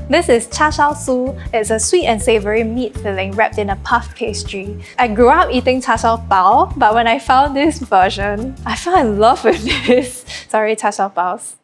This is Char Siew Su. It's a sweet and savoury meat filling wrapped in a puff pastry. I grew up eating Tasha Pao, but when I found this version, I fell in love with this. Sorry, Tasha Paos.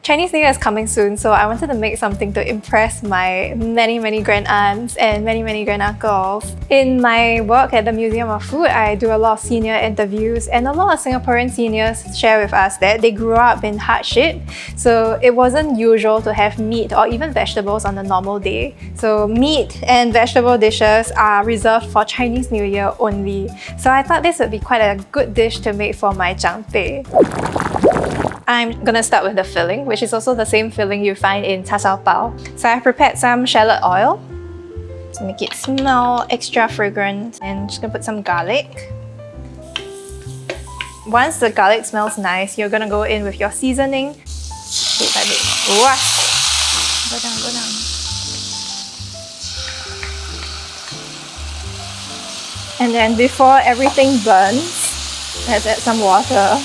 Chinese New Year is coming soon, so I wanted to make something to impress my many grand aunts and many grand uncles. In my work at the Museum of Food, I do a lot of senior interviews, and a lot of Singaporean seniors share with us that they grew up in hardship, so it wasn't usual to have meat or even vegetables on a normal day. So meat and vegetable dishes are reserved for Chinese New Year only. So I thought this would be quite a good dish to make for my Zhangpei. I'm gonna start with the filling, which is also the same filling you find in Tasha Pao. So I've prepared some shallot oil to make it smell extra fragrant, and just gonna put some garlic. Once the garlic smells nice, you're gonna go in with your seasoning. Bit by bit. What? Go down, go down. And then before everything burns, let's add some water.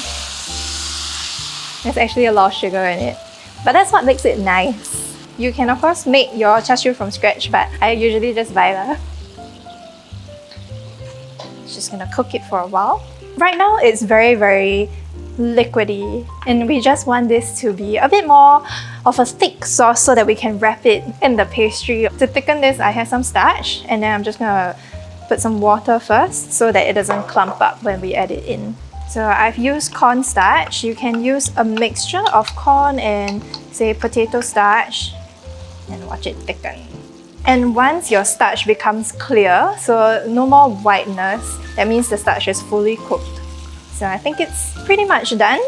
There's actually a lot of sugar in it, but that's what makes it nice. You can of course make your char siu from scratch, but I usually just buy that. Just gonna cook it for a while. Right now it's very liquidy, and we just want this to be a bit more of a thick sauce so that we can wrap it in the pastry. To thicken this, I have some starch, and then I'm just gonna put some water first so that it doesn't clump up when we add it in. So I've used cornstarch. You can use a mixture of corn and say potato starch, and watch it thicken. And once your starch becomes clear, so no more whiteness, that means the starch is fully cooked. So I think it's pretty much done.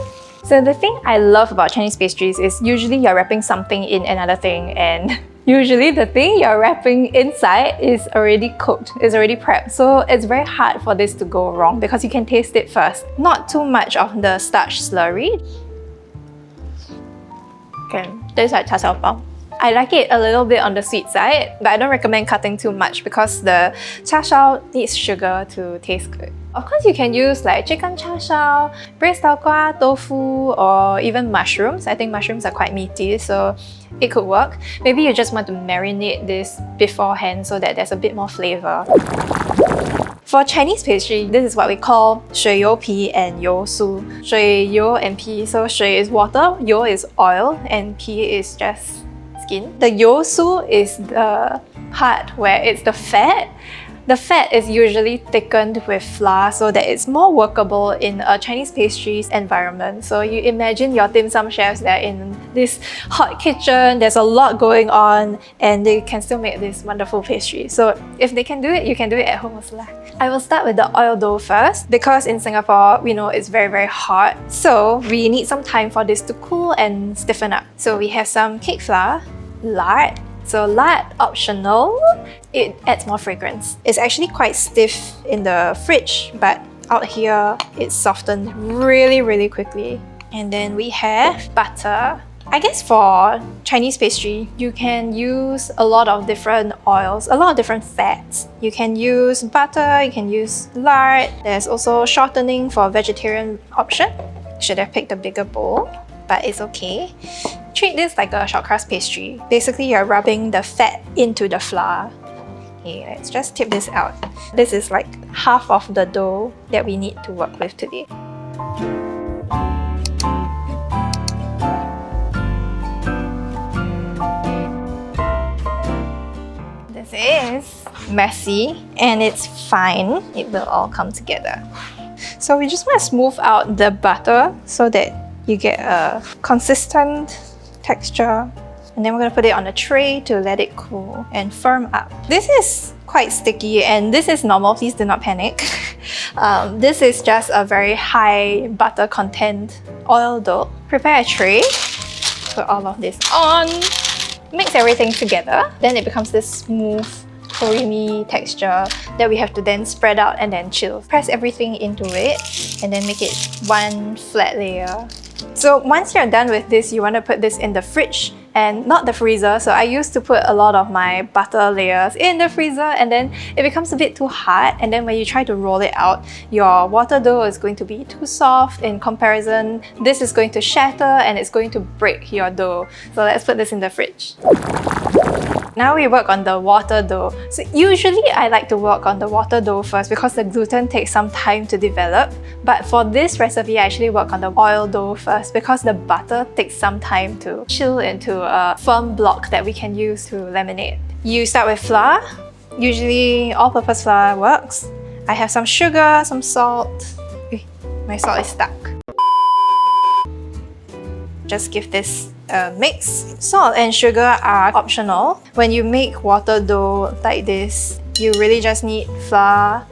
So the thing I love about Chinese pastries is usually you're wrapping something in another thing, and usually the thing you're wrapping inside is already cooked, is already prepped. So it's very hard for this to go wrong because you can taste it first. Not too much of the starch slurry. Okay, tastes like Char Siew Pao. I like it a little bit on the sweet side, but I don't recommend cutting too much because the char siu needs sugar to taste good. Of course, you can use like chicken char siu, braised tau kwa, tofu, or even mushrooms. I think mushrooms are quite meaty, so it could work. Maybe you just want to marinate this beforehand so that there's a bit more flavor. For Chinese pastry, this is what we call shui you pi and you su. Shui you and pi. So shui is water, you is oil, and pi is just skin. The you su is the part where it's the fat. The fat is usually thickened with flour so that it's more workable in a Chinese pastries environment. So you imagine your dim sum chefs, they're in this hot kitchen, there's a lot going on, and they can still make this wonderful pastry. So if they can do it, you can do it at home also. I will start with the oil dough first because in Singapore, we know it's very hot. So we need some time for this to cool and stiffen up. So we have some cake flour, lard. So lard, optional. It adds more fragrance. It's actually quite stiff in the fridge, but out here, it's softened really quickly. And then we have butter. I guess for Chinese pastry, you can use a lot of different oils, a lot of different fats. You can use butter, you can use lard. There's also shortening for a vegetarian option. Should have picked a bigger bowl, but it's okay. Treat this like a short crust pastry. Basically, you're rubbing the fat into the flour. Okay, let's just tip this out. This is like half of the dough that we need to work with today. This is messy and it's fine. It will all come together. So we just want to smooth out the butter so that you get a consistent texture. And then we're going to put it on a tray to let it cool and firm up. This is quite sticky and this is normal, please do not panic. This is just a very high butter content oil dough. Prepare a tray, put all of this on, mix everything together. Then it becomes this smooth, creamy texture that we have to then spread out and then chill. Press everything into it and then make it one flat layer. So once you're done with this, you want to put this in the fridge and not the freezer. So I used to put a lot of my butter layers in the freezer, and then it becomes a bit too hard, and then when you try to roll it out, your water dough is going to be too soft. In comparison, this is going to shatter and it's going to break your dough. So let's put this in the fridge. Now we work on the water dough. So usually I like to work on the water dough first because the gluten takes some time to develop. But for this recipe, I actually work on the oil dough first because the butter takes some time to chill into a firm block that we can use to laminate. You start with flour. Usually all-purpose flour works. I have some sugar, some salt. My salt is stuck. Just give this a mix. Salt and sugar are optional. When you make water dough like this, you really just need flour,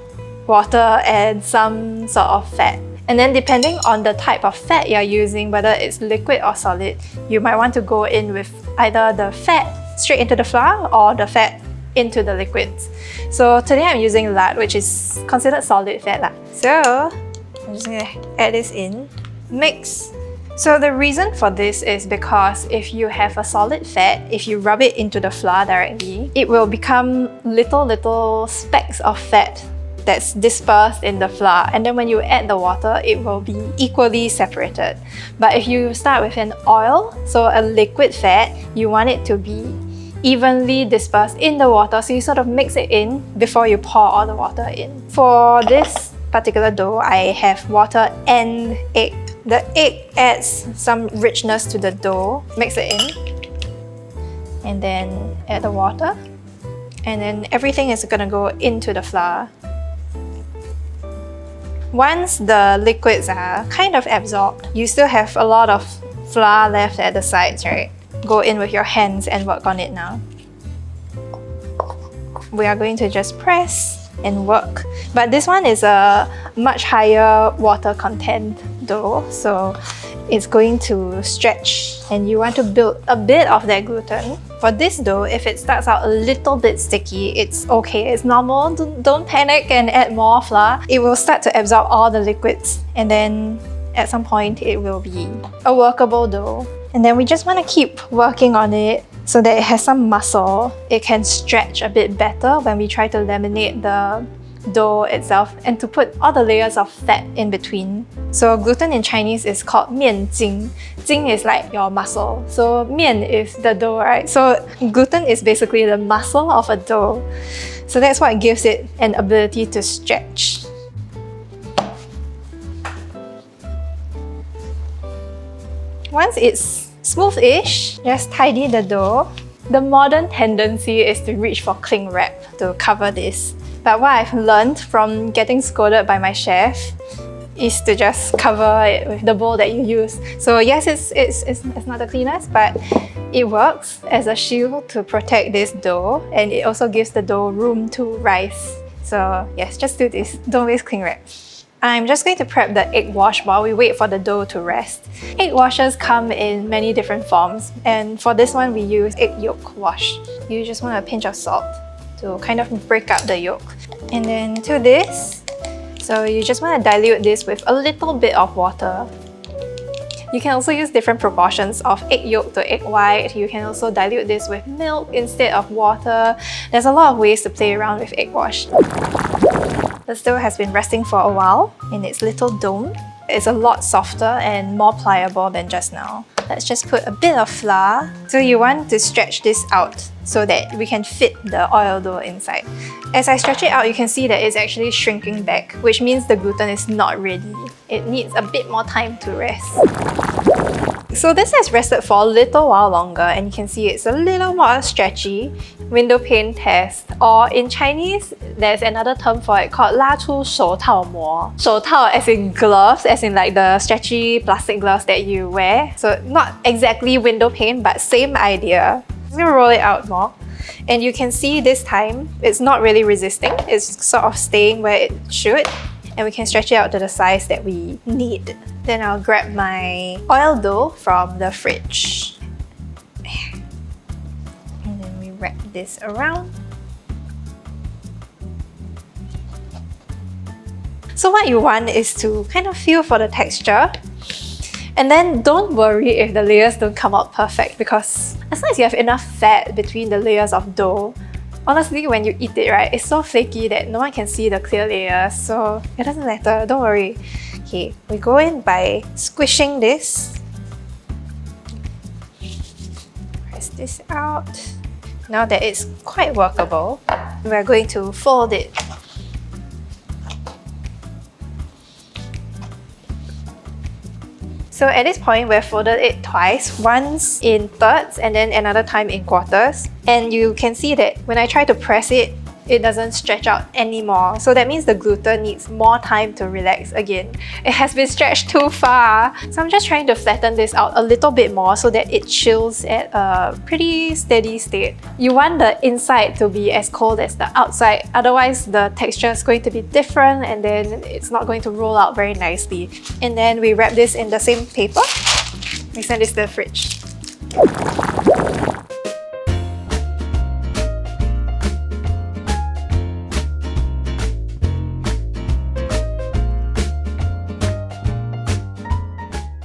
water, and some sort of fat. And then depending on the type of fat you're using, whether it's liquid or solid, you might want to go in with either the fat straight into the flour or the fat into the liquids. So today I'm using lard, which is considered solid fat. So I'm just gonna add this in, mix. So the reason for this is because if you have a solid fat, if you rub it into the flour directly, it will become little specks of fat that's dispersed in the flour, and then when you add the water, it will be equally separated. But if you start with an oil, so a liquid fat, you want it to be evenly dispersed in the water, so you sort of mix it in before you pour all the water in. For this particular dough, I have water and egg. The egg adds some richness to the dough. Mix it in, and then add the water, and then everything is gonna go into the flour. Once the liquids are kind of absorbed, you still have a lot of flour left at the sides, right? Go in with your hands and work on it now. We are going to just press and work. But this one is a much higher water content dough, so it's going to stretch and you want to build a bit of that gluten. For this dough, if it starts out a little bit sticky, it's okay, it's normal. Don't panic and add more flour. It will start to absorb all the liquids, and then at some point it will be a workable dough. And then we just want to keep working on it so that it has some muscle. It can stretch a bit better when we try to laminate the dough itself and to put all the layers of fat in between. So gluten in Chinese is called 面筋. 筋 is like your muscle. So 面 is the dough, right? So gluten is basically the muscle of a dough. So that's what gives it an ability to stretch. Once it's smooth-ish, just tidy the dough. The modern tendency is to reach for cling wrap to cover this. But what I've learned from getting scolded by my chef is to just cover it with the bowl that you use. So yes, it's not the cleanest, but it works as a shield to protect this dough, and it also gives the dough room to rise. So yes, just do this. Don't waste cling wrap. I'm just going to prep the egg wash while we wait for the dough to rest. Egg washes come in many different forms, and for this one we use egg yolk wash. You just want a pinch of salt to kind of break up the yolk. And then to this, so you just want to dilute this with a little bit of water. You can also use different proportions of egg yolk to egg white. You can also dilute this with milk instead of water. There's a lot of ways to play around with egg wash. The dough has been resting for a while in its little dome. It's a lot softer and more pliable than just now. Let's just put a bit of flour. So you want to stretch this out so that we can fit the oil dough inside. As I stretch it out, you can see that it's actually shrinking back, which means the gluten is not ready. It needs a bit more time to rest. So this has rested for a little while longer, and you can see it's a little more stretchy. Window pane test, or in Chinese, there's another term for it called 拉出手套膜. 手套 as in gloves, as in like the stretchy plastic gloves that you wear. So not exactly window pane, but same idea. I'm gonna roll it out more. And you can see this time, it's not really resisting. It's sort of staying where it should. And we can stretch it out to the size that we need. Then I'll grab my oil dough from the fridge. And then we wrap this around. So what you want is to kind of feel for the texture. And then don't worry if the layers don't come out perfect, because As long as you have enough fat between the layers of dough, honestly, when you eat it, right, it's so flaky that no one can see the clear layers, so it doesn't matter, don't worry. Okay, we go in by squishing this. Press this out. Now that it's quite workable, we're going to fold it. So at this point, we've folded it twice, once in thirds and then another time in quarters. And you can see that when I try to press it, it doesn't stretch out anymore. So that means the gluten needs more time to relax again. It has been stretched too far. So I'm just trying to flatten this out a little bit more so that it chills at a pretty steady state. You want the inside to be as cold as the outside, otherwise the texture is going to be different and then it's not going to roll out very nicely. And then we wrap this in the same paper. We send this to the fridge.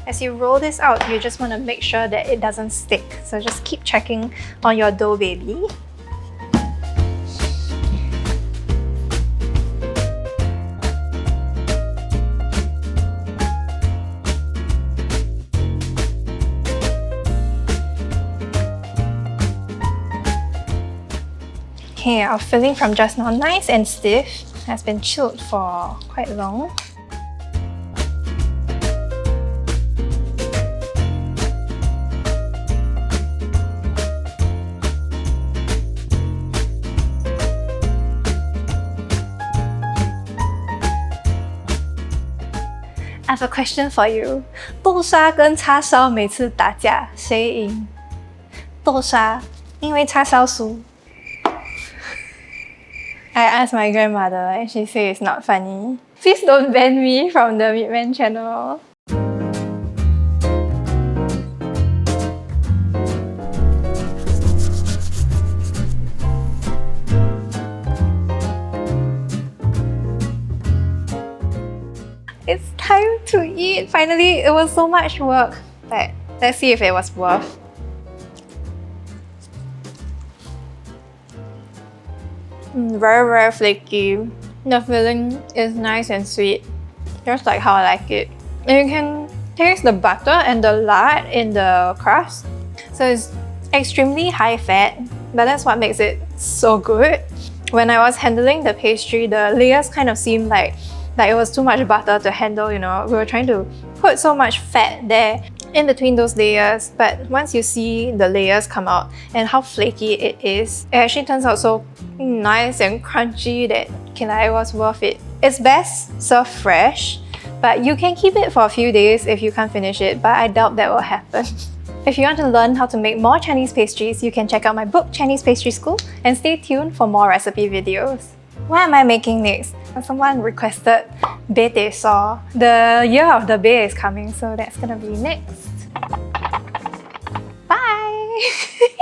As you roll this out, you just want to make sure that it doesn't stick. So just keep checking on your dough, baby. Okay, our filling from just now, nice and stiff, has been chilled for quite long. I have a question for you. 豆沙跟叉烧每次打架，谁赢？豆沙，因为叉烧输。I asked my grandmother and she said it's not funny. Please don't ban me from the Meatmen channel. It's time to eat! Finally, it was so much work, but let's see if it was worth. Very flaky. The filling is nice and sweet, just like how I like it. And you can taste the butter and the lard in the crust. So it's extremely high fat, but that's what makes it so good. When I was handling the pastry, the layers kind of seemed like it was too much butter to handle, you know. We were trying to put so much fat there in between those layers, but once you see the layers come out and how flaky it is, it actually turns out so nice and crunchy that it was worth it. It's best served fresh, but you can keep it for a few days if you can't finish it, but I doubt that will happen. If you want to learn how to make more Chinese pastries, you can check out my book, Chinese Pastry School, and stay tuned for more recipe videos. What am I making next? Someone requested Bae Teh Saw. The year of the Bae is coming, so that's gonna be next. Bye!